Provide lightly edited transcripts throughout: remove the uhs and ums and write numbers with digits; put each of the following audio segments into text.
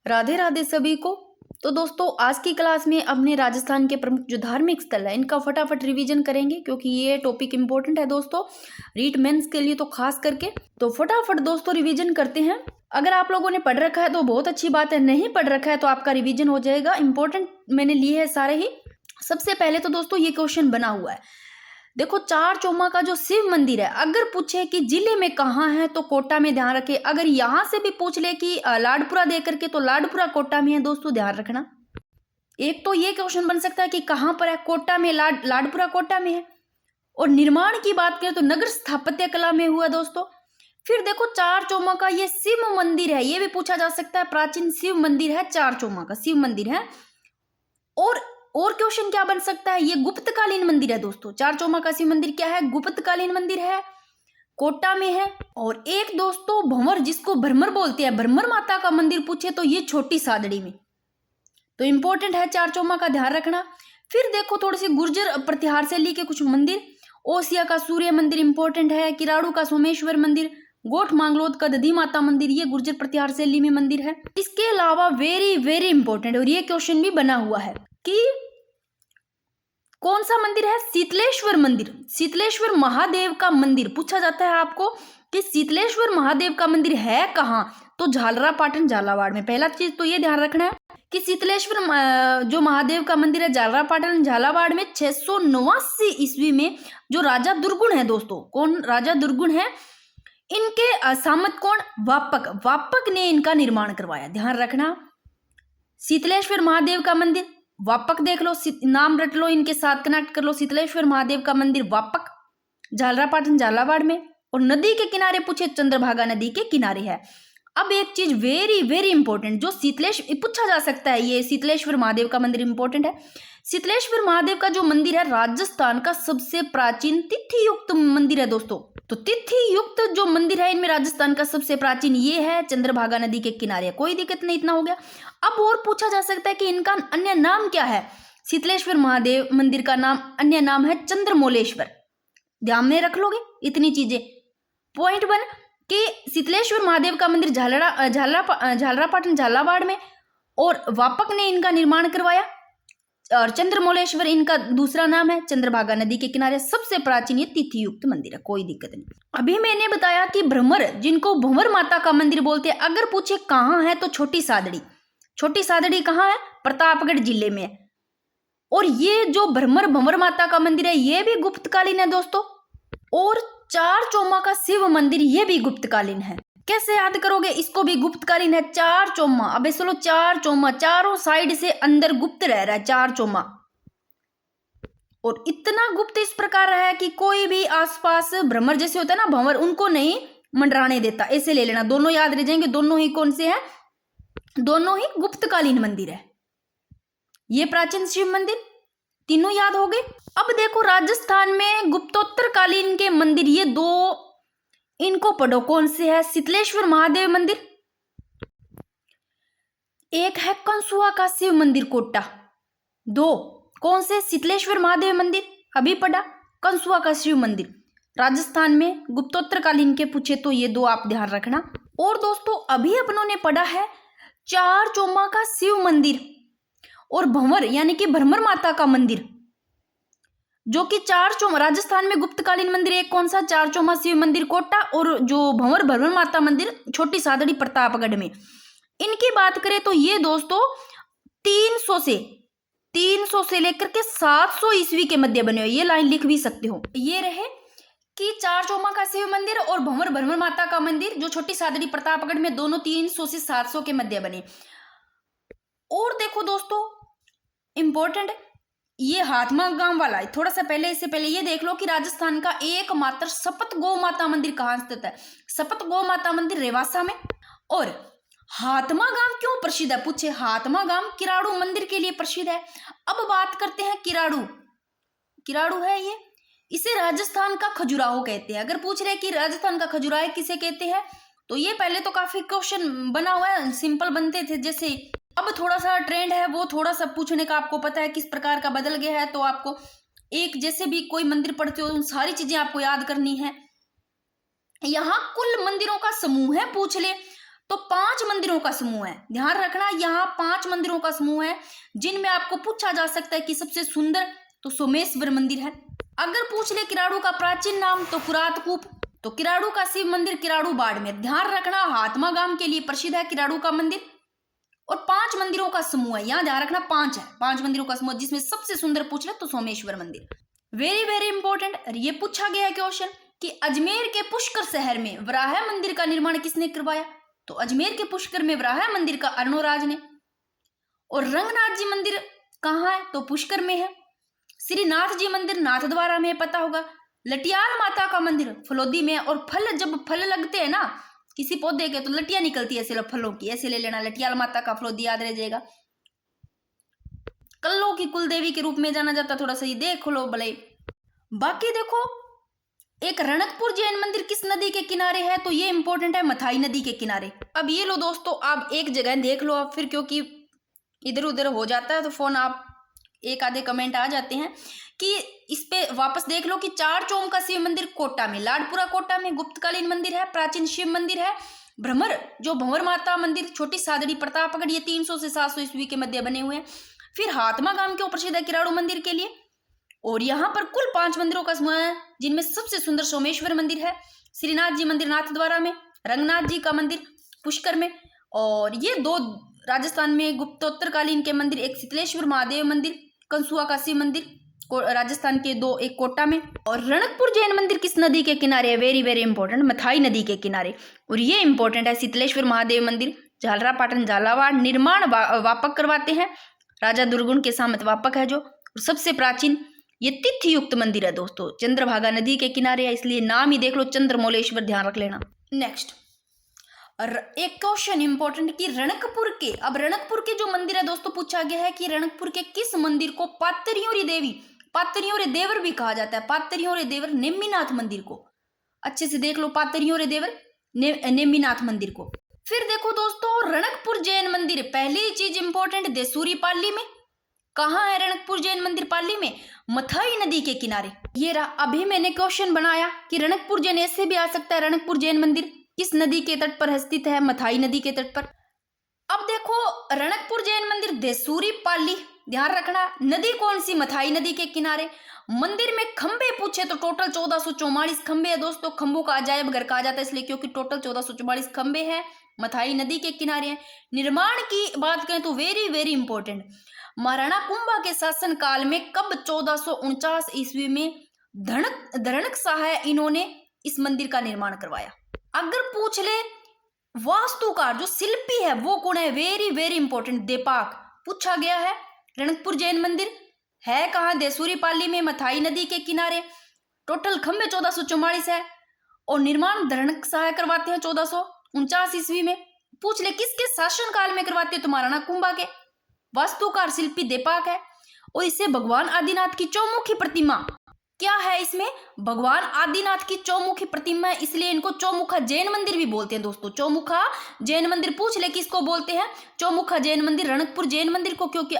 राधे राधे सभी को। तो दोस्तों आज की क्लास में अपने राजस्थान के प्रमुख जो धार्मिक स्थल है इनका फटाफट रिवीजन करेंगे, क्योंकि ये टॉपिक इंपॉर्टेंट है दोस्तों रीट मेंस के लिए, तो खास करके। तो फटाफट दोस्तों रिवीजन करते हैं। अगर आप लोगों ने पढ़ रखा है तो बहुत अच्छी बात है, नहीं पढ़ रखा है तो आपका रिवीजन हो जाएगा। इंपॉर्टेंट मैंने लिए है सारे ही। सबसे पहले तो दोस्तों ये क्वेश्चन बना हुआ है, देखो चार चौमा का जो शिव मंदिर है, अगर पूछे कि जिले में कहाँ है तो कोटा में, ध्यान रखे। अगर यहां से भी पूछ ले कि लाडपुरा दे करके, तो लाडपुरा कोटा में है दोस्तों, ध्यान रखना। एक तो ये क्वेश्चन बन सकता है कि कहां पर है, कोटा में, लाडपुरा कोटा में है। और निर्माण की बात करें तो नगर स्थापत्य कला में हुआ दोस्तों। फिर देखो चार चौमा का ये शिव मंदिर है, ये भी पूछा जा सकता है, प्राचीन शिव मंदिर है, चार चौमा का शिव मंदिर है। और क्वेश्चन क्या बन सकता है, ये गुप्तकालीन मंदिर है दोस्तों। चार चौमा का शिव मंदिर क्या है, गुप्तकालीन मंदिर है, कोटा में है। और एक दोस्तों भंवर, जिसको भ्रमर बोलते हैं, भ्रमर माता का मंदिर पूछे तो ये छोटी सादड़ी में, तो इंपॉर्टेंट है चार चौमा का, ध्यान रखना। फिर देखो थोड़ी सी गुर्जर प्रतिहार शैली के कुछ मंदिर, ओसिया का सूर्य मंदिर इंपॉर्टेंट है, किराड़ू का सोमेश्वर मंदिर, गोठ मांगलोद का दधी माता मंदिर, ये गुर्जर प्रतिहार शैली में मंदिर है। इसके अलावा वेरी वेरी इंपॉर्टेंट, और ये क्वेश्चन भी बना हुआ है कि कौन सा मंदिर है, शीतलेश्वर मंदिर, शीतलेश्वर महादेव का मंदिर पूछा जाता है आपको कि शीतलेश्वर महादेव का मंदिर है कहाँ, तो झालरापाटन झालावाड़ में। पहला चीज तो ये ध्यान रखना है कि शीतलेश्वर जो महादेव का मंदिर है झालरापाटन झालावाड़ में 689 ईस्वी में जो राजा दुर्गुण है दोस्तों, कौन राजा दुर्गुण है, इनके सामंत कौन, वापक ने इनका निर्माण करवाया, ध्यान रखना। शीतलेश्वर महादेव का मंदिर वापक, देख लो नाम रट लो, इनके साथ कनेक्ट कर लो। शीतलेश्वर महादेव का मंदिर वापक, झालरापाटन झालावाड़ में। और नदी के किनारे पूछे, चंद्रभागा नदी के किनारे है। अब एक चीज वेरी वेरी इंपॉर्टेंट, जो पूछा जा सकता है, ये शीतलेश्वर महादेव का मंदिर इंपॉर्टेंट है। शीतलेश्वर महादेव का जो मंदिर है राजस्थान का सबसे प्राचीन तिथि युक्त मंदिर है दोस्तों। तो तिथि युक्त जो मंदिर है इनमें राजस्थान का सबसे प्राचीन ये है, चंद्रभागा नदी के किनारे, कोई दिक्कत नहीं, इतना हो गया। अब और पूछा जा सकता है कि इनका अन्य नाम क्या है। शीतलेश्वर महादेव मंदिर का नाम, अन्य नाम है चंद्रमौलेश्वर, ध्यान में रख लोगे इतनी चीजें। पॉइंट 1 कि शीतलेश्वर महादेव का मंदिर झालरापाटन झालावाड़ में, और वापक ने इनका निर्माण करवाया। और चंद्रमौलेश्वर इनका दूसरा नाम है, चंद्रभागा नदी के किनारे, सबसे प्राचीन ये तिथि युक्त मंदिर है, कोई दिक्कत नहीं। अभी मैंने बताया कि भ्रमर, जिनको भंवर माता का मंदिर बोलते हैं, अगर पूछे कहाँ है तो छोटी सादड़ी। छोटी सादड़ी कहाँ है, प्रतापगढ़ जिले में है। और ये जो भंवर माता का मंदिर है ये भी गुप्तकालीन है दोस्तों। और चार चौमा का शिव मंदिर ये भी गुप्तकालीन है। कैसे याद करोगे, इसको भी गुप्तकालीन है, चार चौमा। अब चलो चार चौमा, चारों साइड से अंदर गुप्त रह रहा है चार चौमा, और इतना गुप्त इस प्रकार रहा है कि कोई भी आसपास भ्रमर जैसे होता है ना भंवर, उनको नहीं मंडराने देता। ऐसे ले लेना, दोनों याद रह जाएंगे। दोनों ही कौन से हैं, दोनों ही गुप्तकालीन मंदिर है। ये प्राचीन शिव मंदिर तीनों याद हो गए। अब देखो राजस्थान में गुप्तोत्तर कालीन के मंदिर, ये दो, इनको पढ़ो, कौन से है, शीतलेश्वर महादेव मंदिर, एक है कंसुआ का शिव मंदिर कोटा। दो कौन से, शीतलेश्वर महादेव मंदिर अभी पढ़ा, कंसुआ का शिव मंदिर राजस्थान में गुप्तोत्तर कालीन के पूछे तो ये दो आप ध्यान रखना। और दोस्तों अभी अपनों ने पढ़ा है चार चौमा का शिव मंदिर और भंवर यानी कि भ्रमर माता का मंदिर, जो कि चार चौमा राजस्थान में गुप्तकालीन मंदिर, एक कौन सा, चार चौमा शिव मंदिर कोटा, और जो भ्रमर माता मंदिर छोटी सादड़ी प्रतापगढ़ में। इनकी बात करें तो ये दोस्तों 300 से लेकर के 700 ईस्वी के मध्य बने हुए, ये लाइन लिख भी सकते हो। ये रहे कि चार चौमा का शिव मंदिर और भ्रमर माता का मंदिर जो छोटी सादड़ी प्रतापगढ़ में, दोनों 300 से 700 के मध्य बने। और देखो दोस्तों इंपॉर्टेंट, ये हाथमा गांव वाला है, थोड़ा सा पहले, इससे पहले ये देख लो कि राजस्थान का एकमात्र सपत गौ माता मंदिर कहाँ स्थित है। सपत गौ माता मंदिर रेवासा में। और हाथमा गांव क्यों प्रसिद्ध है, पूछे, हाथमा गांव किराड़ू मंदिर के लिए प्रसिद्ध है। अब बात करते हैं किराड़ू है ये, इसे राजस्थान का खजुराहो कहते हैं। अगर पूछ रहे कि राजस्थान का खजुराहो किसे कहते हैं, तो ये पहले तो काफी क्वेश्चन बना हुआ है, सिंपल बनते थे जैसे, अब थोड़ा सा ट्रेंड है वो थोड़ा सा पूछने का, आपको पता है किस प्रकार का बदल गया है। तो आपको एक जैसे भी कोई मंदिर पढ़ते हो उन सारी चीजें आपको याद करनी है। यहाँ कुल मंदिरों का समूह है पूछ ले तो 5 मंदिरों का समूह है। ध्यान रखना, यहाँ 5 मंदिरों का समूह है जिनमें आपको पूछा जा सकता है कि सबसे सुंदर, तो सोमेश्वर मंदिर है। अगर पूछ ले किराड़ू का प्राचीन नाम, तो कुरातकूप। तो किराड़ू का शिव मंदिर किराड़ू बाड़मेर। ध्यान रखना, हाथमा गांव के लिए प्रसिद्ध है किराड़ू का मंदिर। और 5 मंदिरों का समूह है, यहाँ ध्यान रखना 5 है, 5 मंदिरों का समूह, जिसमें सबसे सुंदर पूछ ले तो सोमेश्वर मंदिर। वेरी वेरी इंपॉर्टेंट, ये पूछा गया है क्वेश्चन कि अजमेर के पुष्कर शहर में वराह मंदिर का निर्माण किसने करवाया? तो अजमेर के पुष्कर में वराह मंदिर का अर्णोराज ने। और रंगनाथ जी मंदिर कहाँ है? तो पुष्कर में है। श्रीनाथ जी मंदिर नाथद्वारा में, पता होगा। लटियाल माता का मंदिर फलोदी में। और फल, जब फल लगते हैं ना किसी पौधे के, तो लटिया निकलती है ऐसे फलों की, ऐसे ले लेना, लटियाल माता का फलोदी याद रह जाएगा। कल्लों की कुलदेवी के रूप में जाना जाता, थोड़ा सा ये देख लो भले। बाकी देखो, एक रणकपुर जैन मंदिर किस नदी के किनारे है? तो ये इंपॉर्टेंट है, मथाई नदी के किनारे। अब ये लो दोस्तों, आप एक जगह देख लो आप, फिर क्योंकि इधर उधर हो जाता है तो फोन आप एक आधे कमेंट आ जाते हैं कि इस पे वापस देख लो कि 4 चोम का शिव मंदिर कोटा में, लाडपुरा कोटा में गुप्तकालीन मंदिर है, प्राचीन शिव मंदिर है। भ्रमर, जो भंवर माता मंदिर, छोटी सादड़ी, प्रतापगढ़, ये 300 से 700 ईस्वी के मध्य बने हुए हैं। फिर हाथमा गांव के प्रसिद्ध है किराड़ू मंदिर के लिए। और यहाँ पर कुल 5 मंदिरों का समूह है, जिनमें सबसे सुंदर सोमेश्वर मंदिर है, श्रीनाथ जी मंदिर नाथद्वारा में, रंगनाथ जी का मंदिर पुष्कर में, और ये 2 राजस्थान में गुप्तोत्तरकालीन के मंदिर, एक शीतलेश्वर महादेव मंदिर, कंसुआ का शिव मंदिर राजस्थान के 2, एक कोटा में। और रणकपुर जैन मंदिर किस नदी के किनारे है? वेरी वेरी इंपॉर्टेंट, मथाई नदी के किनारे। और ये इंपॉर्टेंट है, शीतलेश्वर महादेव मंदिर झालरापाटन झालावाड़। निर्माण वापक करवाते हैं राजा दुर्गुण के सामंत वापक है जो। और सबसे प्राचीन ये तिथि युक्त मंदिर है दोस्तों, चंद्रभागा नदी के किनारे है, इसलिए नाम ही देख लो चंद्रमौलेश्वर, ध्यान रख लेना। नेक्स्ट एक क्वेश्चन इंपॉर्टेंट कि रणकपुर के, अब रणकपुर के जो मंदिर है दोस्तों, पूछा गया है कि रणकपुर के किस मंदिर को पातरियोरी देवी, पातरियों रे देवर भी कहा जाता है, पातरियों रे देवर नेमिनाथ मंदिर को। अच्छे से देख लो, पातरियों रे देवर नेमिनाथ मंदिर को। फिर देखो दोस्तों, रणकपुर जैन मंदिर, पहली चीज इंपॉर्टेंट, देसूरी पाली में। कहाँ है रणकपुर जैन मंदिर? पाली में, मथाई नदी के किनारे। ये रहा, अभी मैंने क्वेश्चन बनाया कि रणकपुर जैन ऐसे भी आ सकता है, रणकपुर जैन मंदिर किस नदी के तट पर स्थित है? मथाई नदी के तट पर। अब देखो, रणकपुर जैन मंदिर देसूरी पाली, ध्यान रखना, नदी कौन सी? मथाई नदी के किनारे। मंदिर में खंबे पूछे तो टोटल 1444 खंबे है दोस्तों, खंबों का अजायब घर कहा जाता है इसलिए, क्योंकि टोटल 1444 खंबे हैं, मथाई नदी के किनारे हैं। निर्माण की बात करें तो very very important, Maharana Kumbha के शासन काल में कब 1449 ईस्वी में धरणक शाह इन्होंने इस मंदिर का निर्माण करवाया। अगर पूछ ले वास्तुकार, जो शिल्पी है वो कौन है? वेरी वेरी इंपॉर्टेंट, देपाक पूछा गया है। रणकपुर जैन मंदिर है कहाँ? देसूरी पाली में, मथाई नदी के किनारे। टोटल खंबे 1444 है और निर्माण धरणक शाह करवाते हैं 1449 ईस्वी में। पूछ ले किसके शासन काल में करवाते हैं? तो महाराणा कुंभा के। वास्तुकार शिल्पी देपाक है। और इसे भगवान आदिनाथ की चौमुखी प्रतिमा, क्या है इसमें? भगवान आदिनाथ की चौमुखी प्रतिमा है, इसलिए इनको चौमुखा जैन मंदिर भी बोलते हैं दोस्तों। चौमुखा जैन मंदिर पूछ ले किसको बोलते हैं? चौमुखा जैन मंदिर, रणकपुर जैन मंदिर को, क्योंकि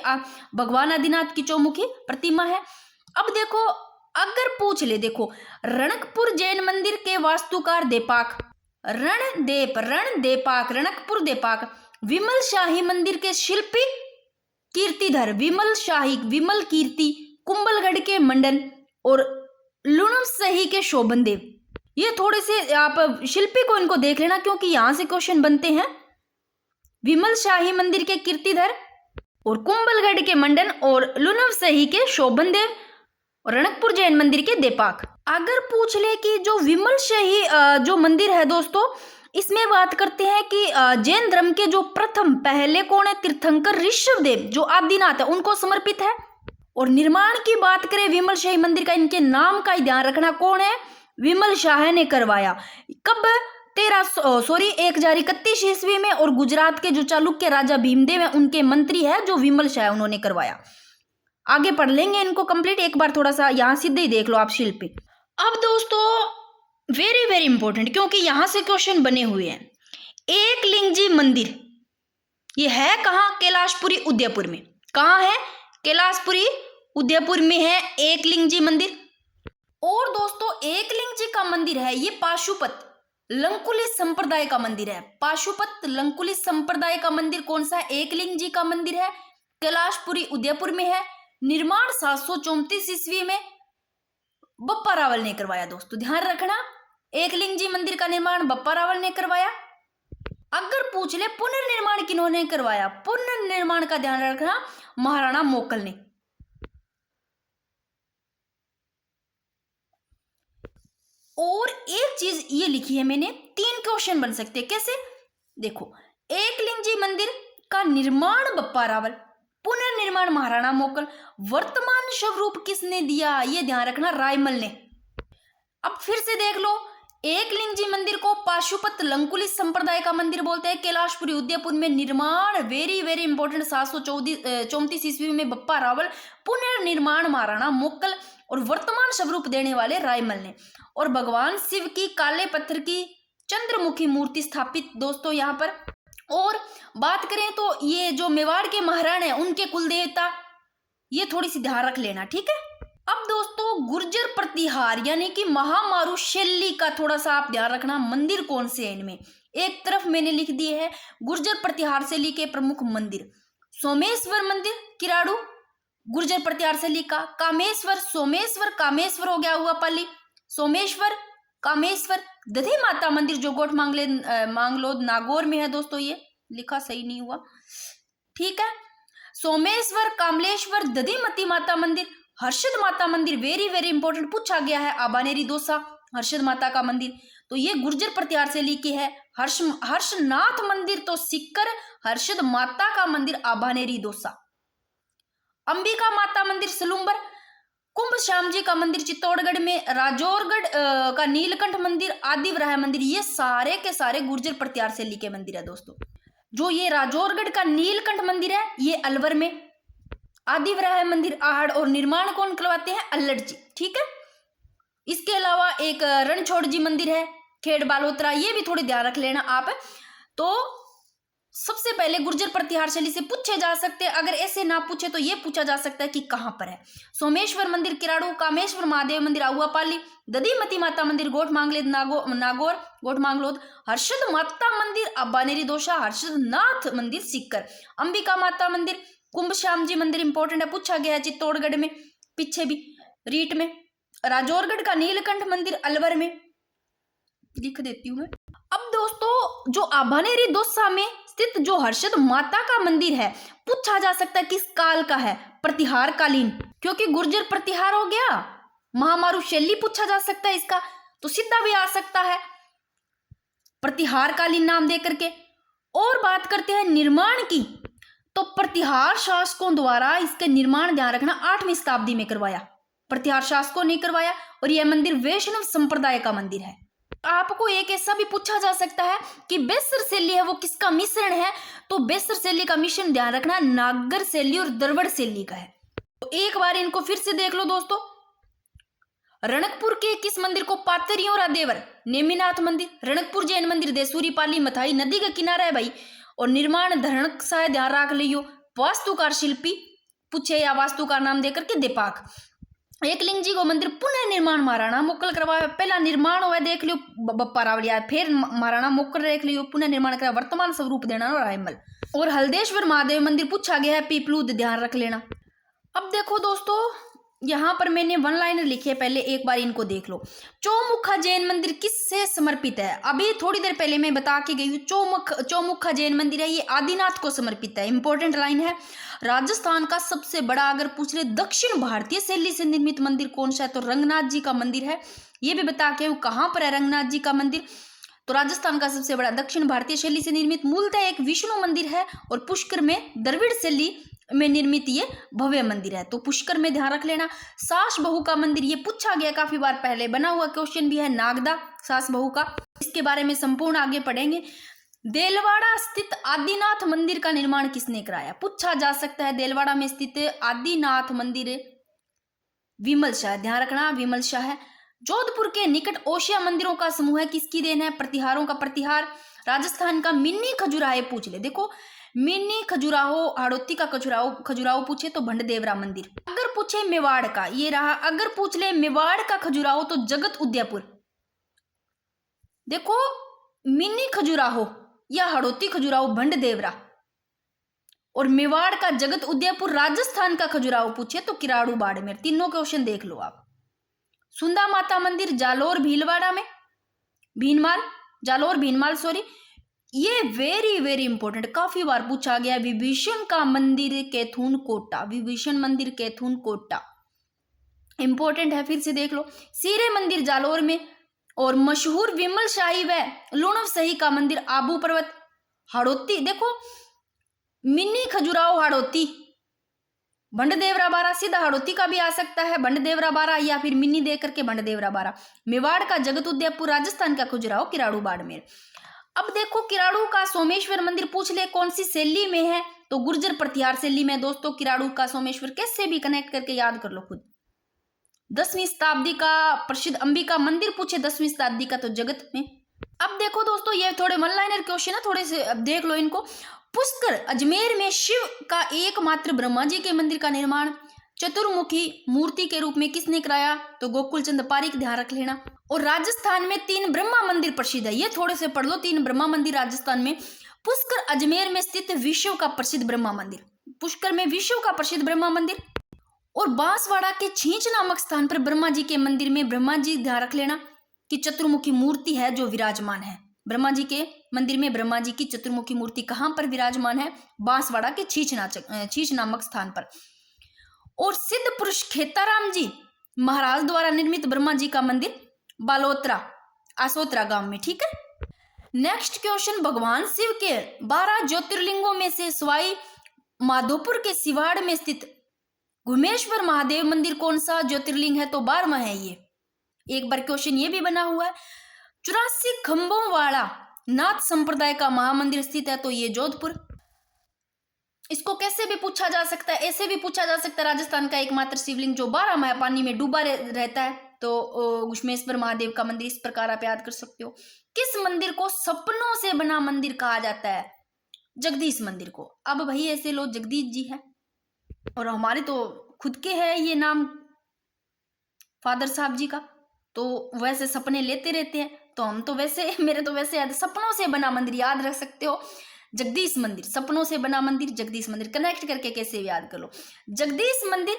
भगवान आदिनाथ की चौमुखी प्रतिमा है। अब देखो, अगर पूछ ले, देखो रणकपुर जैन मंदिर के वास्तुकार देपाक, रणदेपाक, रणकपुर देपाक। विमल शाही मंदिर के शिल्पी कीर्तिधर, विमल कीर्ति, कुंभलगढ़ के मंडन और लुणम सही के शोभन देव। ये थोड़े से आप शिल्पी को इनको देख लेना, क्योंकि यहां से क्वेश्चन बनते हैं। विमल शाही मंदिर के कीर्तिधर और कुंभलगढ़ के मंडन और लुणम सही के शोभन देव और रणकपुर जैन मंदिर के देपाक। अगर पूछ ले कि जो विमल शाही जो मंदिर है दोस्तों, इसमें बात करते हैं कि जैन धर्म के जो प्रथम पहले कौन है? तीर्थंकर ऋषभ देव, जो आदिनाथ है, उनको समर्पित है। और निर्माण की बात करें विमल शाही मंदिर का, इनके नाम का ही ध्यान रखना, कौन है? विमल शाह ने करवाया। कब? 1031 ईस्वी में। और गुजरात के जो चालुक्य राजा भीमदेव है, उनके मंत्री है जो विमल शाह, उन्होंने करवाया। आगे पढ़ लेंगे इनको कंप्लीट, एक बार थोड़ा सा यहाँ सीधे ही देख लो आप शिल्पी। अब दोस्तों वेरी वेरी इंपॉर्टेंट, क्योंकि यहां से क्वेश्चन बने हुए हैं। एकलिंगजी मंदिर ये है कहाँ? कैलाशपुरी उदयपुर में। कहाँ है? कैलाशपुरी उदयपुर में है एकलिंगजी मंदिर। और दोस्तों एकलिंग जी का मंदिर है ये पाशुपत, लंकुलिस संप्रदाय का मंदिर है। पाशुपत लंकुलिस संप्रदाय का मंदिर कौन सा है? एकलिंग जी का मंदिर है, कैलाशपुरी उदयपुर में है। निर्माण 734 ईस्वी में बप्पा रावल ने करवाया। दोस्तों ध्यान रखना, एकलिंग जी मंदिर का निर्माण बप्पा रावल ने करवाया। अगर पूछ ले पुनर्निर्माण किन्होंने करवाया, पुनर्निर्माण का ध्यान रखना महाराणा मोकल ने। और एक चीज ये लिखी है मैंने, 3 क्वेश्चन बन सकते हैं। कैसे? देखो, एकलिंग जी मंदिर का निर्माण बप्पा रावल, पुनर्निर्माण महाराणा मोकल, वर्तमान स्वरूप किसने दिया? ये ध्यान रखना रायमल ने। अब फिर से देख लो, एकलिंग जी मंदिर को पाशुपत लंकुलिस संप्रदाय का मंदिर बोलते हैं। कैलाशपुरी उदयपुर में निर्माण वेरी वेरी इंपॉर्टेंट 734 ईस्वी में बप्पा रावल, पुनर्निर्माण महाराणा मोकल और वर्तमान स्वरूप देने वाले रायमल ने। और भगवान शिव की काले पत्थर की चंद्रमुखी मूर्ति स्थापित दोस्तों यहाँ पर। और बात करें तो ये जो मेवाड़ के महाराणा है उनके कुल देवता, ये थोड़ी सी ध्यान रख लेना, ठीक है। अब दोस्तों गुर्जर प्रतिहार यानी कि महामारू शैली का थोड़ा सा आप ध्यान रखना, मंदिर कौन से हैं इनमें। एक तरफ मैंने लिख दिए है गुर्जर प्रतिहार शैली के प्रमुख मंदिर, सोमेश्वर मंदिर किराड़ू गुर्जर प्रतिहार शैली का, कामेश्वर सोमेश्वर कामेश्वर हो गया हुआ पाली, सोमेश्वर कामेश्वर, दधी माता मंदिर जो गोठ मांगलोद नागौर में है। दोस्तों ये लिखा सही नहीं हुआ, ठीक है। सोमेश्वर कामलेश्वर दधीमती माता मंदिर, हर्षद माता मंदिर वेरी वेरी इंपॉर्टेंट पूछा गया है, आबानेरी दोसा हर्षद माता का मंदिर, तो ये गुर्जर प्रतिहार शैली की है। हर्षनाथ मंदिर तो सिक्कर, हर्षद माता का मंदिर आबानेरी दोसा, अंबिका माता मंदिर सलूम्बर, कुंभ श्याम जी का मंदिर चित्तौड़गढ़ में, राजौरगढ़ का नीलकंठ मंदिर, आदिवराह मंदिर, ये सारे के सारे गुर्जर प्रतिहार शैली के मंदिर है। दोस्तों जो ये राजौरगढ़ का नीलकंठ मंदिर है ये अलवर में, आदिवराह मंदिर आहड़, और निर्माण कौन करवाते हैं? अल्लड़ जी, ठीक है। इसके अलावा एक रणछोड़ जी मंदिर है खेड़ बालोतरा, ये भी थोड़ी ध्यान रख लेना आप। तो सबसे पहले गुर्जर प्रतिहार शैली से पूछे जा सकते हैं, अगर ऐसे ना पूछे तो ये पूछा जा सकता है कि कहां पर है। सोमेश्वर मंदिर किराड़ू, कामेश्वर महादेव मंदिर आहुआपाली, दधीमती माता मंदिर गोठ मांगलेद नागौर गोठ मांगलोद, हर्षद माता मंदिर अब्बानेरी दोसा, हर्षद नाथ मंदिर सिक्कर, अंबिका माता मंदिर, कुंभ श्याम जी मंदिर इंपॉर्टेंट है, पूछा गया है चित्तौड़गढ़ में, पीछे भी रीट में, राजौरगढ़ का नीलकंठ मंदिर अलवर में, लिख देती हूं मैं। अब दोस्तों जो आबानेरी दोसा में स्थित जो हर्षद माता का मंदिर है पूछा जा सकता है किस काल का है? प्रतिहार कालीन, क्योंकि गुर्जर प्रतिहार हो गया, महामारू शैली पूछा जा सकता है इसका, तो सीधा भी आ सकता है प्रतिहार कालीन नाम दे करके। और बात करते हैं निर्माण की, तो प्रतिहार शासकों द्वारा इसके निर्माण ध्यान रखना 8वीं शताब्दी में करवाया, प्रतिहार शासकों ने करवाया। और यह मंदिर वैष्णव संप्रदाय का मंदिर है। आपको एक ऐसा भी पूछा जा सकता है कि बेसर शैली है वो किसका मिश्रण है? तो बेसर शैली का मिश्रण ध्यान रखना नागर शैली और द्रविड़ शैली का है। तो एक बार इनको फिर से देख लो दोस्तों, रणकपुर के किस मंदिर को? पातरियों रादेवर नेमिनाथ मंदिर, रणकपुर जैन मंदिर देसूरी पाली मथाई नदी का किनारा है भाई। और निर्माण धरणक सा ध्यान रख लियो, वास्तुकार शिल्पी पूछे या वास्तुकार नाम देकर के दीपाक। एकलिंग जी को मंदिर पुनः निर्माण महाराणा मोकल करवाया, पहला निर्माण हुआ देख लियो बप्पा रावलिया, फिर महाराणा मोकल देख लियो पुनः निर्माण करा, वर्तमान स्वरूप देना रायमल। और हल्देश्वर महादेव मंदिर पूछा गया है पीपलूद, ध्यान रख लेना। अब देखो दोस्तों यहाँ पर मैंने 1 लाइनर लिखी है, पहले एक बार इनको देख लो। चौमुखा जैन मंदिर किससे समर्पित है? अभी थोड़ी देर पहले मैं बता के गई हूँ, चौमुखा जैन मंदिर है ये आदिनाथ को समर्पित है, इंपॉर्टेंट लाइन है। राजस्थान का सबसे बड़ा अगर पूछ ले दक्षिण भारतीय शैली से निर्मित मंदिर कौन सा है? तो रंगनाथ जी का मंदिर है, ये भी बता के हूँ कहाँ पर है रंगनाथ जी का मंदिर। तो राजस्थान का सबसे बड़ा दक्षिण भारतीय शैली से निर्मित मूलतः एक विष्णु मंदिर है, और पुष्कर में द्रविड़ शैली में निर्मित ये भव्य मंदिर है, तो पुष्कर में ध्यान रख लेना। सास बहू का मंदिर ये पूछा गया काफी बार, पहले बना हुआ क्वेश्चन भी है नागदा सास बहू का, इसके बारे में संपूर्ण आगे पढ़ेंगे। देलवाड़ा स्थित आदिनाथ मंदिर का निर्माण किसने कराया? पूछा जा सकता है। देलवाड़ा में स्थित आदिनाथ मंदिर विमल शाह, ध्यान रखना विमल शाह है। जोधपुर के निकट ओशिया मंदिरों का समूह है, किसकी देन है? प्रतिहारों का प्रतिहार। राजस्थान का मिनी खजुराहो पूछ ले, देखो मिनी खजुराहो हाड़ौती का खजुराहो पूछे तो भंडदेवरा मंदिर। अगर पूछे मेवाड़ का, ये रहा, अगर पूछ ले मेवाड़ का खजुराहो तो जगत उदयपुर, देखो, मिनी खजुराहो या हड़ौती खजुराहो भंड-देवरा, और मेवाड़ का जगत उदयपुर राजस्थान का खजुराहो पूछे तो किराड़ू बाड़मेर। तीनों क्वेश्चन देख लो आप। सुंदा माता मंदिर जालोर भीलवाड़ा में, भीनमाल, जालोर भीनमाल सॉरी। ये वेरी वेरी इंपॉर्टेंट, काफी बार पूछा गया। विभीषण का मंदिर कैथून कोटा, विभीषण मंदिर कैथून कोटा इंपॉर्टेंट है, फिर से देख लो। सीरे मंदिर जालोर में, और मशहूर विमल शाही व लुणव सही का मंदिर आबू पर्वत। हड़ौती देखो, मिनी खजुराहो हड़ौती भंड-देवरा बारा, सीधा हड़ौती का भी आ सकता है भंड-देवरा बारा, या फिर मिनी दे करके भंड-देवरा बारा। मेवाड़ का जगत उदयपुर राजस्थान का खजुराहो किराड़ू बाड़मेर। अब देखो, किराड़ू का सोमेश्वर मंदिर पूछ ले कौन सी शैली में है, तो गुर्जर प्रतिहार शैली में। दोस्तों, किराड़ू का सोमेश्वर कैसे भी कनेक्ट करके याद कर लो खुद। 10वीं शताब्दी का प्रसिद्ध अंबिका मंदिर पूछे 10वीं शताब्दी का, तो जगत में। अब देखो दोस्तों, ये थोड़े वन लाइनर क्वेश्चन है, थोड़े से अब देख लो इनको। पुष्कर अजमेर में शिव का एकमात्र ब्रह्मा जी के मंदिर का निर्माण चतुर्मुखी मूर्ति के रूप में किसने कराया, तो गोकुल चंद पारिक, ध्यान रख लेना। और राजस्थान में 3 ब्रह्मा मंदिर प्रसिद्ध है, ये थोड़े से पढ़ लो। 3 ब्रह्मा मंदिर राजस्थान में। पुष्कर अजमेर में स्थित विश्व का प्रसिद्ध ब्रह्मा मंदिर, पुष्कर में विश्व का प्रसिद्ध ब्रह्मा मंदिर। और बांसवाड़ा के छींच नामक स्थान पर ब्रह्मा जी के मंदिर में ब्रह्मा जी, ध्यान रख लेना कि चतुर्मुखी मूर्ति है जो विराजमान है। ब्रह्मा जी के मंदिर में ब्रह्मा जी की चतुर्मुखी मूर्ति कहां पर विराजमान है, बांसवाड़ा के छींच नामक स्थान पर। और सिद्ध पुरुष खेताराम जी महाराज द्वारा निर्मित ब्रह्मा जी का मंदिर बालोतरा, आसोतरा गांव में, ठीक है। नेक्स्ट क्वेश्चन, भगवान शिव के 12 ज्योतिर्लिंगों में से सवाई माधोपुर के सिवाड़ में स्थित घुमेश्वर महादेव मंदिर कौन सा ज्योतिर्लिंग है, तो 12वां है ये। एक बार क्वेश्चन ये भी बना हुआ है। 84 खंभों वाला नाथ संप्रदाय का महामंदिर स्थित है, तो ये जोधपुर। इसको कैसे भी पूछा जा सकता है, ऐसे भी पूछा जा सकता है। राजस्थान का एकमात्र शिवलिंग जो 12 माह पानी में डूबा रहता है, तो घुमेश्वर महादेव का मंदिर। इस प्रकार आप याद कर सकते हो। किस मंदिर को सपनों से बना मंदिर कहा जाता है, जगदीश मंदिर को। अब भाई ऐसे लोग जगदीश जी है, और हमारे तो खुद के है ये नाम फादर साहब जी का, तो वैसे सपने लेते रहते हैं, तो हम तो वैसे, मेरे तो वैसे याद, सपनों से बना मंदिर याद रख सकते हो, जगदीश मंदिर। सपनों से बना मंदिर जगदीश मंदिर, कनेक्ट करके कैसे याद कर लो। जगदीश मंदिर,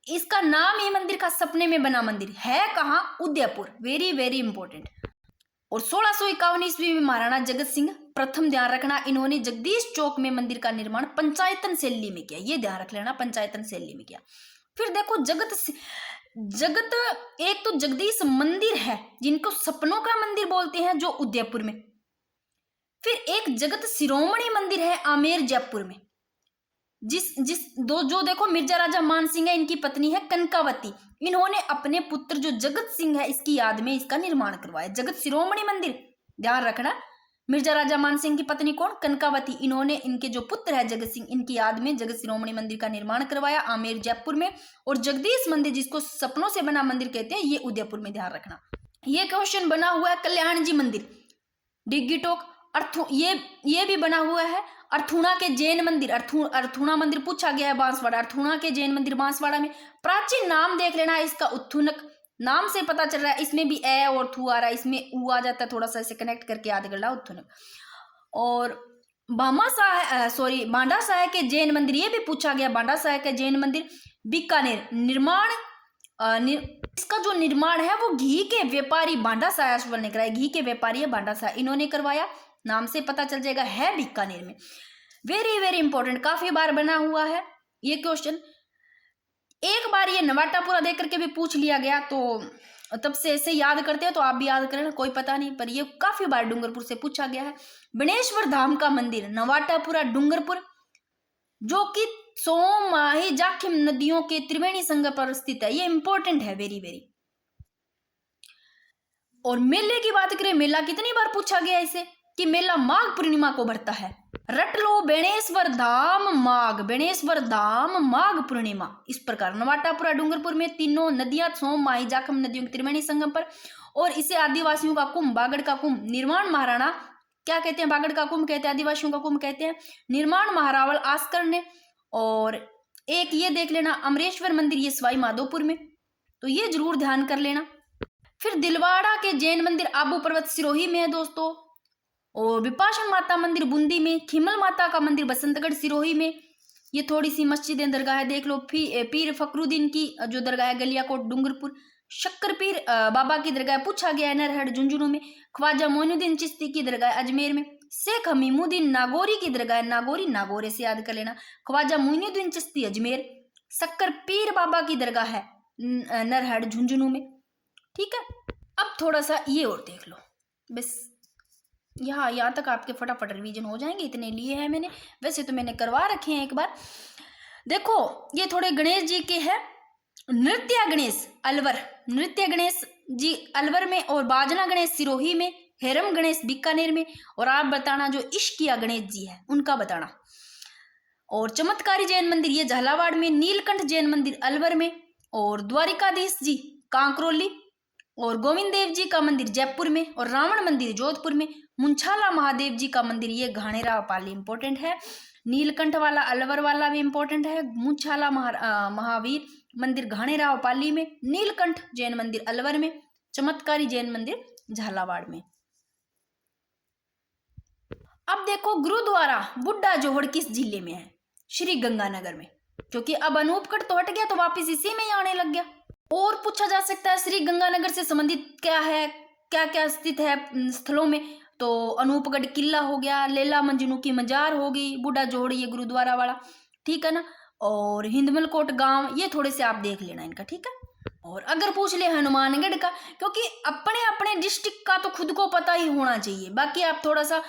इसका नाम ही मंदिर का सपने में बना मंदिर है कहाँ, उदयपुर। Very very important. और 1651 ईस्वी में महाराणा जगत सिंह प्रथम, ध्यान रखना, इन्होंने जगदीश चौक में मंदिर का निर्माण पंचायतन शैली में किया, ये ध्यान रख लेना, पंचायतन शैली में किया। फिर देखो, जगत एक तो जगदीश मंदिर है जिनको सपनों का मंदिर बोलते हैं, जो उदयपुर में। फिर एक जगत शिरोमणि मंदिर है आमेर, जयपुर में। जो देखो, मिर्जा राजा मान सिंह है, इनकी पत्नी है कनकावती। इन्होंने अपने पुत्र जो जगत सिंह है, इसकी याद में इसका निर्माण करवाया, जगत शिरोमणि मंदिर। ध्यान रखना, मिर्जा राजा मान सिंह की पत्नी कौन, कनकावती। इन्होंने इनके जो पुत्र है जगत सिंह, इनकी याद में जगत शिरोमणि मंदिर का निर्माण करवाया आमेर, जयपुर में। और जगदीश मंदिर, जिसको सपनों से बना मंदिर कहते हैं, ये उदयपुर में, ध्यान रखना। ये क्वेश्चन बना हुआ है कल्याण जी मंदिर, डिग्गी टोक, ये भी बना हुआ है अर्थुणा के जैन मंदिर। अर्थुणा मंदिर पूछा गया है, बांसवाड़ा। अर्थुणा के जैन मंदिर बांसवाड़ा में। प्राचीन नाम देख लेना इसका, उत्थुनक, नाम से पता चल रहा है, इसमें भी ए और थू आ रहा है, इसमें ऊ आ जाता है, थोड़ा सा इसे कनेक्ट करके याद कर ला, उत्थुनक। और बांडा साहे के जैन मंदिर, ये भी पूछा गया, बांडा साहे के जैन मंदिर बीकानेर। निर्माण, इसका जो निर्माण है वो घी के व्यापारी बांडा साहेब ने कराया, घी के व्यापारी है बांडा साहेब, इन्होंने करवाया, नाम से पता चल जाएगा, है बीकानेर में। वेरी वेरी इंपॉर्टेंट, काफी बार बना हुआ है ये क्वेश्चन। एक बार ये नवाटापुरा देख करके भी पूछ लिया गया, तो तब से ऐसे याद करते हैं, तो आप भी याद करें, कोई पता नहीं, पर ये काफी बार डूंगरपुर से पूछा गया है। बिनेश्वर धाम का मंदिर नवाटापुरा, डूंगरपुर, जो कि सोम, माही, जाखिम नदियों के त्रिवेणी संगम पर स्थित है। ये इंपॉर्टेंट है, वेरी वेरी। और मेले की बात करें, मेला कितनी बार पूछा गया इसे, कि मेला माघ पूर्णिमा को भरता है। रट लो, बेणेश्वर धाम माघ, बेणेश्वर धाम माघ पूर्णिमा। इस प्रकार नवाटापुरा, डूंगरपुर में तीनों नदियां, सोम, माही, जाखम नदियों के त्रिवेणी संगम पर। और इसे आदिवासियों का कुंभ, बागड़ का कुंभ, निर्माण महाराणा क्या कहते हैं, बागड़ का कुंभ कहते हैं, आदिवासियों का कुंभ कहते हैं, निर्माण महारावल आस्कर ने। और एक ये देख लेना, अमरेश्वर मंदिर, ये सवाई माधोपुर में, तो ये जरूर ध्यान कर लेना। फिर दिलवाड़ा के जैन मंदिर आबू पर्वत सिरोही में है दोस्तों। और विपाशन माता मंदिर बूंदी में, खिमल माता का मंदिर बसंतगढ़ सिरोही में। ये थोड़ी सी मस्जिदें दरगाह है, देख लो। पीर फकरुद्दीन की जो दरगाह है गलियाकोट डूंगरपुर। शक्कर पीर बाबा की दरगाह पूछा गया है नरहड़ झुंझुनू में। ख्वाजा मोइनुद्दीन चिश्ती की दरगाह अजमेर में। शेख हमीमुद्दीन नागौरी की दरगाह नागौरी, नागौरे से याद कर लेना। ख्वाजा मोइनुद्दीन चिश्ती अजमेर। शक्कर पीर बाबा की दरगाह है नरहड़ झुंझुनू में। ठीक है, अब थोड़ा सा ये और देख लो, बस यहाँ तक आपके फटाफट रिवीजन हो जाएंगे, इतने लिए हैं मैंने। वैसे तो मैंने करवा रखे हैं एक बार। देखो ये थोड़े गणेश जी के हैं। नृत्य गणेश अलवर, नृत्य गणेश जी अलवर में, और बाजना गणेश सिरोही में, हेरम गणेश बीकानेर में। और आप बताना जो इश्किया गणेश जी है उनका बताना। और चमत्कारी जैन मंदिर ये झालावाड़ में, नीलकंठ जैन मंदिर अलवर में, और द्वारिकाधीश जी कांकरोली, और गोविंद देव जी का मंदिर जयपुर में, और रावण मंदिर जोधपुर में। मुंछाला महादेव जी का मंदिर ये घाणेराव पाली इंपॉर्टेंट है। नीलकंठ वाला अलवर वाला भी इंपॉर्टेंट है। मुंछाला महावीर मंदिर घाणेराव पाली में, नीलकंठ जैन मंदिर अलवर में, चमत्कारी जैन मंदिर झालावाड़ में। अब देखो गुरुद्वारा बुड्ढा जोहड़ किस जिले में है? श्री गंगानगर में, क्योंकि अब अनूपगढ़ तो हट गया तो वापिस इसी में ही आने लग गया। और पूछा जा सकता है श्री गंगानगर से संबंधित क्या है, क्या क्या स्थित है स्थलों में, तो अनूपगढ़ किला हो गया, लैला मजनू की मजार हो गई, बूढ़ा जोड़ ये गुरुद्वारा वाला, ठीक है ना। और हिंदमल कोट गांव, ये थोड़े से आप देख लेना इनका, ठीक है। और अगर पूछ ले हनुमानगढ़ का, क्योंकि अपने अपने डिस्ट्रिक्ट का तो खुद को पता ही होना चाहिए, बाकी आप थोड़ा सा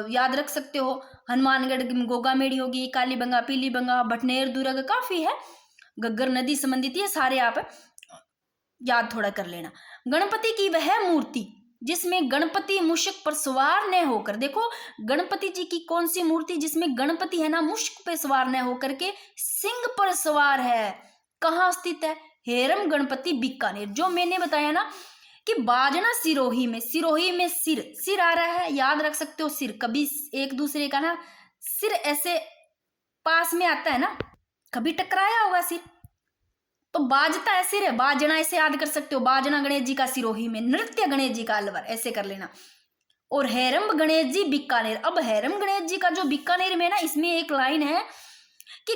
याद रख सकते हो। हनुमानगढ़ गोगामेड़ी होगी, कालीबंगा, पीलीबंगा, भटनेर, दुर्ग काफी है, घग्गर नदी संबंधित, ये सारे आप याद थोड़ा कर लेना। गणपति की वह मूर्ति जिसमें गणपति मुश्क पर सवार न होकर, देखो गणपति जी की कौन सी मूर्ति जिसमें गणपति है ना मुश्क पे सवार न होकर के सिंह पर सवार है, कहाँ स्थित है? हेरम गणपति बीकानेर। जो मैंने बताया ना कि बाजना सिरोही में, सिरोही में सिर आ रहा है, याद रख सकते हो सिर, कभी एक दूसरे का ना सिर ऐसे पास में आता है ना, कभी टकराया होगा सिर, तो बाजता है सिर है, बाजना ऐसे याद कर सकते हो। बाजना गणेश जी का सिरोही में, नृत्य गणेश जी का अलवर, ऐसे कर लेना। और हेरम गणेश जी बीकानेर। अब हेरम गणेश जी का जो बीकानेर में ना, इसमें एक लाइन है कि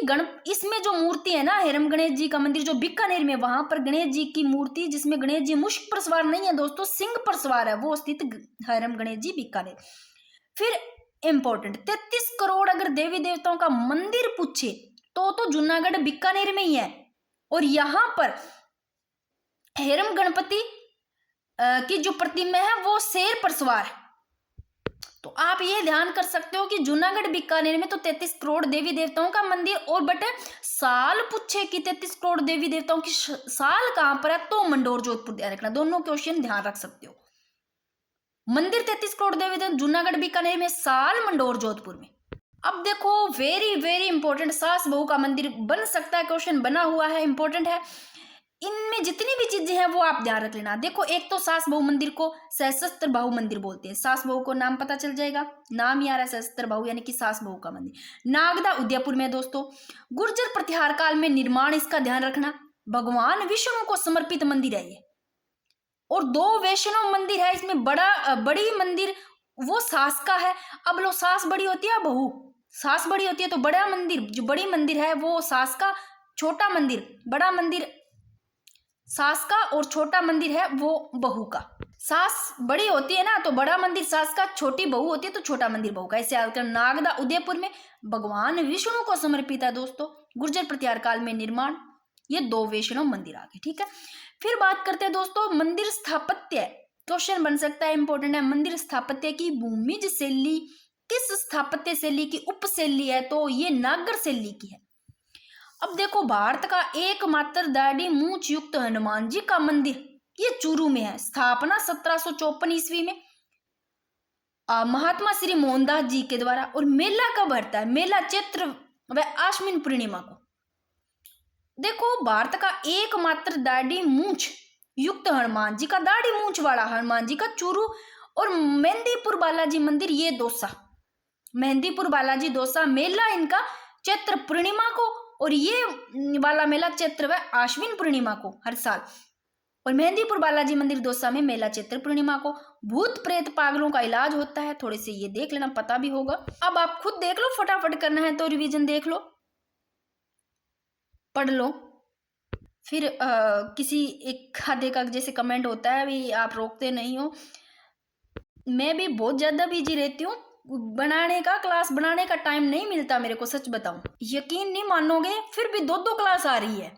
इसमें जो मूर्ति है ना, हेरम गणेश जी का मंदिर जो बीकानेर में, वहां पर गणेश जी की मूर्ति जिसमें गणेश जी मुश्क पर सवार नहीं है दोस्तों, सिंह पर सवार है, वो स्थित हेरम गणेश जी बीकानेर। फिर इंपॉर्टेंट 33 करोड़ अगर देवी देवताओं का मंदिर पूछे तो जूनागढ़ बीकानेर में ही है। और यहां पर हेरम गणपति की जो प्रतिमा है वो शेर पर सवार है। तो आप ये ध्यान कर सकते हो कि जूनागढ़ बीकानेर में तो 33 करोड़ देवी देवताओं का मंदिर, और बटे साल पूछे कि 33 करोड़ देवी देवताओं की साल कहां पर है, तो मंडोर जोधपुर ध्यान रखना, दोनों क्वेश्चन ध्यान रख सकते हो। मंदिर 33 करोड़ देवी देवता जूनागढ़ बीकानेर में, साल मंडोर जोधपुर में। अब देखो वेरी वेरी इंपॉर्टेंट, सास बहू का मंदिर बन सकता है, क्वेश्चन बना हुआ है, इंपॉर्टेंट है। इनमें जितनी भी चीजें हैं वो आप ध्यान रख लेना। देखो एक तो सास बहू मंदिर को सहस्त्र बाहु मंदिर बोलते हैं, सास बहू को नाम पता चल जाएगा, नाम ही आ रहा है सहस्त्र बाहु, यानी कि सास बहू का मंदिर। नागदा उदयपुर में दोस्तों। गुर्जर प्रतिहार काल में निर्माण, इसका ध्यान रखना, भगवान विष्णु को समर्पित मंदिर है ये। और 2 वैष्णव मंदिर है इसमें, बड़ी मंदिर वो सास का है। अब लो सास बड़ी होती है, बहू सास बड़ी होती है, तो बड़ा मंदिर जो बड़ी मंदिर है वो सास का, छोटा मंदिर बड़ा मंदिर सास का, और छोटा मंदिर है वो बहू का। सास बड़ी होती है ना तो बड़ा मंदिर सास का, छोटी बहू होती है तो छोटा मंदिर बहू का, ऐसे याद करना। नागदा उदयपुर में भगवान विष्णु को समर्पित है दोस्तों, गुर्जर प्रतिहार काल में निर्माण, ये 2 वैष्णव मंदिर आ गए, ठीक है। फिर बात करते हैं दोस्तों मंदिर स्थापत्य, क्वेश्चन बन सकता है, इंपॉर्टेंट है। मंदिर स्थापत्य की भूमिज शैली किस स्थापत्य शैली की उपशैली है? तो ये नागर शैली की है। अब देखो भारत का एकमात्र दाढ़ी मूंछ युक्त हनुमान जी का मंदिर ये चूरू में है, स्थापना 1754 ईस्वी में महात्मा श्री मोहनदास जी के द्वारा। और मेला कब भरता है? मेला चैत्र व आश्विन पूर्णिमा को। देखो भारत का एकमात्र दाढ़ी मूंछ युक्त हनुमान जी का, दाढ़ी मूंछ वाला हनुमान जी का चूरू। और मेहंदीपुर बालाजी मंदिर ये दौसा, मेहंदीपुर बालाजी दौसा, मेला इनका चैत्र पूर्णिमा को, और ये वाला मेला चैत्र व आश्विन पूर्णिमा को हर साल। और मेहंदीपुर बालाजी मंदिर दौसा में मेला चैत्र पूर्णिमा को। भूत प्रेत पागलों का इलाज होता है, थोड़े से ये देख लेना, पता भी होगा। अब आप खुद देख लो, फटाफट करना है तो रिवीजन देख लो, पढ़ लो। फिर किसी एक आधे का जैसे कमेंट होता है भी आप रोकते नहीं हो, मैं भी बहुत ज़्यादा बिजी रहती हूँ, बनाने का क्लास बनाने का टाइम नहीं मिलता मेरे को, सच बताऊं। यकीन नहीं मानोगे, फिर भी दो दो क्लास आ रही है,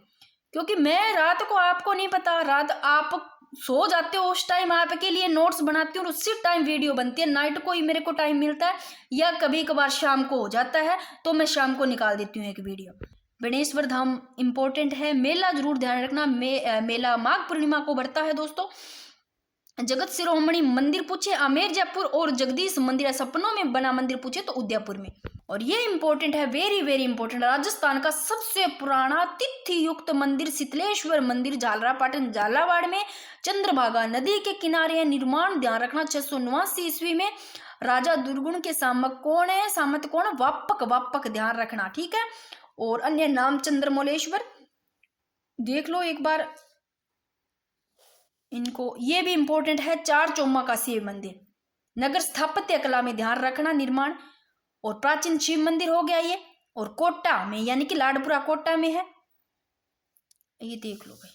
क्योंकि मैं रात को, आपको नहीं पता, रात आप सो जाते हो उस टाइम आपके लिए नोट्स बनाती हूँ और उसी टाइम वीडियो बनती है। नाइट को ही मेरे को टाइम मिलता है, या कभी कभार शाम को हो जाता है तो मैं शाम को निकाल देती हूँ एक वीडियो। बेणेश्वर धाम इम्पोर्टेंट है, मेला जरूर ध्यान रखना। मेला माघ पूर्णिमा को बढ़ता है दोस्तों। जगत शिरोमणि मंदिर पूछे आमेर जयपुर, और जगदीश मंदिर सपनों में बना मंदिर पूछे तो उदयपुर में। और ये इंपॉर्टेंट है, वेरी वेरी इंपॉर्टेंट, राजस्थान का सबसे पुराना तिथि युक्त मंदिर शीतलेश्वर मंदिर झालरापाटन झालावाड़ में चंद्रभागा नदी के किनारे है। निर्माण ध्यान रखना 689 ईस्वी में। राजा दुर्गुण के सामक कौन है? सामंत कौन? वापक, वापक ध्यान रखना, ठीक है। और अन्य नाम चंद्रमौलेश्वर, देख लो एक बार इनको, ये भी इंपॉर्टेंट है। चार चौमा का शिव मंदिर, नगर स्थापत्य कला में ध्यान रखना निर्माण। और प्राचीन शिव मंदिर हो गया ये, और कोटा में यानी कि लाडपुरा कोटा में है, ये देख लो भाई।